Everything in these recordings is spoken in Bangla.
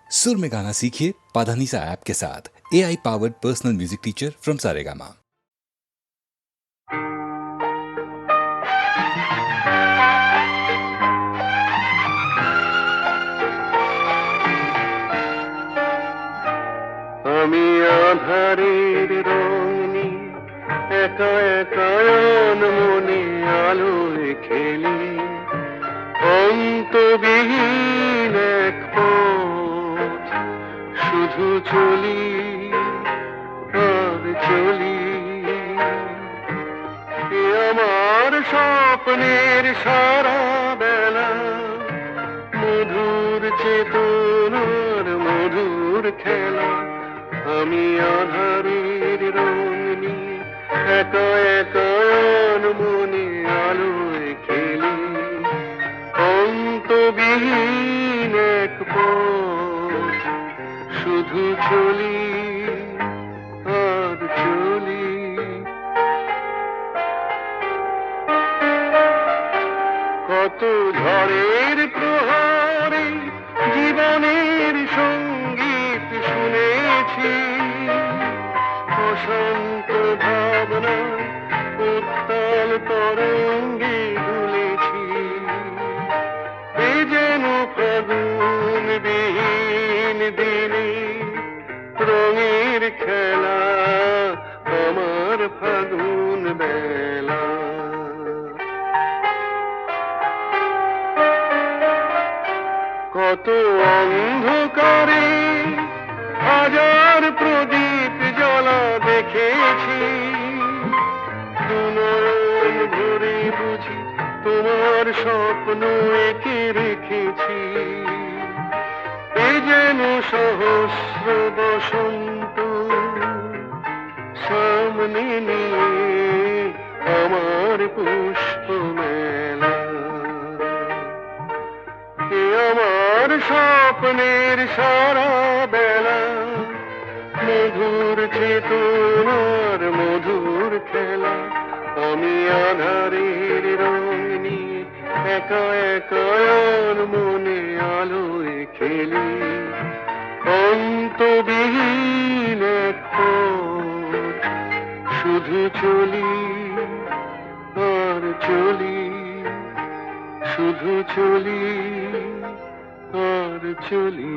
सुर में गाना सीखिए पाधानीसा ऐप के साथ। AI powered personal music teacher from Saregama. আমি আধারের রঙনি একা একা মনে আলোয় খেলি, অন্তবিহীন এক পথ শুধু চলি আর চলি। এ আমার স্বপ্নের সারা বেলা, মধুর চেতনার মধুর খেলা। আমি আধারের রঙনি একা একা মনে আলোয় খেলি, অন্তবিহীন এক পথ শুধু চলি আর চলি। কত ঝড়ের প্রহরে জীবনের সঙ্গীত শুনেছি, অশান্ত ভাবনা উত্তাল তরঙ্গে দুলেছি। এ যেন ফাগুন বিহীন দিনে রঙের খেলা, আমার ফাগুন বেলা। কত অন্ধকারে হাজার প্রদীপ জ্বলা দেখেছি, দুনয়ন ভরে বুঝি তোমার স্বপ্ন এঁকে রেখেছি। এ যেন সহস্র বসন্ত সামনে নিয়ে আমার পুষ্প মেলা। এ আমার স্বপ্নের সারা বেলা, মধুর চেতনার মধুর খেলা। আমি আধারের রঙনি একা একা মনে আলোয় খেলি, অন্তবিহীন এক পথ শুধু চলি আর চলি, শুধু চলি আর চলি।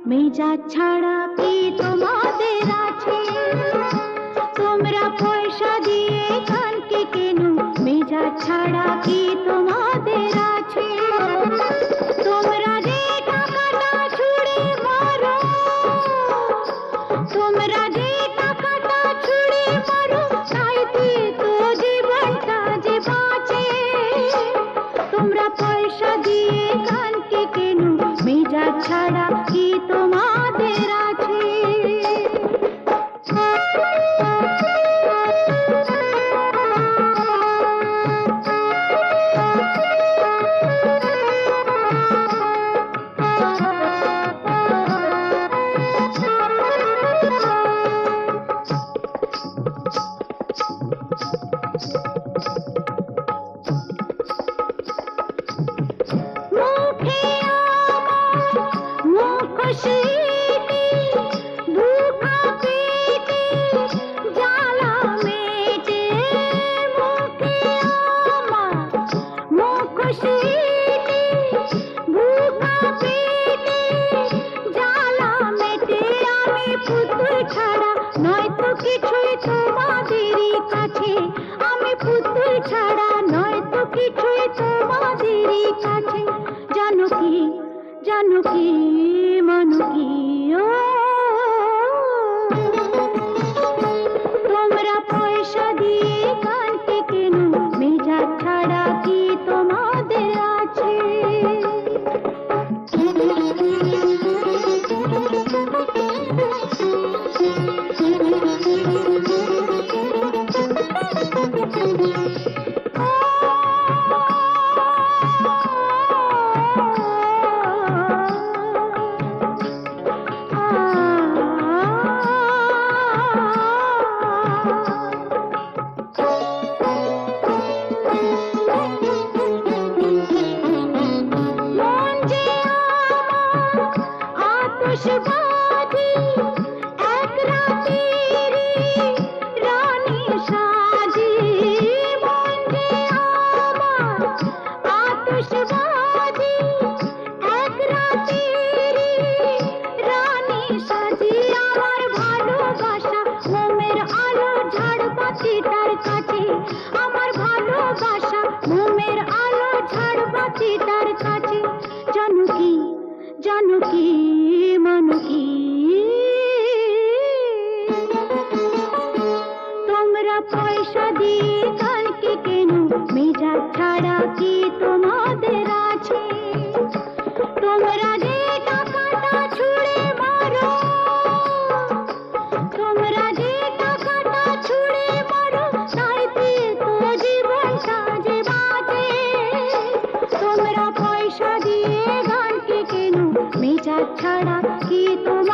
মেজাজ ছাড়া কি তোমাদের আছে? তোমরা পয়সা দিয়ে গানকে কেন, মেজাজ ছাড়া কি তোমাদের আছে? তোমরা যে টাকাটা ছুঁড়ে মারো, তোমরা যে টাকাটা ছুঁড়ে মারো, তাইতে তো জীবনটা যে বাঁচে। তোমরা পয়সা দিয়ে গানকে কেন, মেজাজ ছাড়া কি তোমাদের আছে? মুখে আমার মুখোশিতে, দুঃখা পেটে জ্বালা মেটে। মুখে আমার মুখোশিতে, দুঃখা পেটে জ্বালা মেটে। আমি পুতুল ছাড়া নয়তো কিছুই তোমাদেরই কাছে, আমি পুতুল ছাড়া নয়তো কিছুই তোমাদেরই কাছে। জানো কি, জানো কি, মানো কি, ও তোমরা পয়সা দিয়ে গানকে কেন, মেজাজ ছাড়া কি তোমাদের আছে? মন যে আমার আতশবাজি, এক রাতেরই রানী সাজি। মন যে আমার আতশবাজি, এক রাতেরই রানী সাজি। আমার ভালোবাসা মোমের আলো ঝাড়বাতিটার কাছে, আমার ভালোবাসা মোমের আলো ঝাড়বাতিটার কাছে। জানো কি, জানো কি, মানো কি, তোমরা পয়সা দিয়ে গানকে কেন, মেজাজ ছাড়া কি তোমাদের আছে? তোমরা যে টাকাটা ছুঁড়ে মারো, তোমরা যে টাকাটা ছুঁড়ে মারো, তাইতে তো জীবনটা যে বাঁচে। তোমরা পয়সা দিয়ে গানকে কেন, মেজাজ ছাড়া কি তোমাদের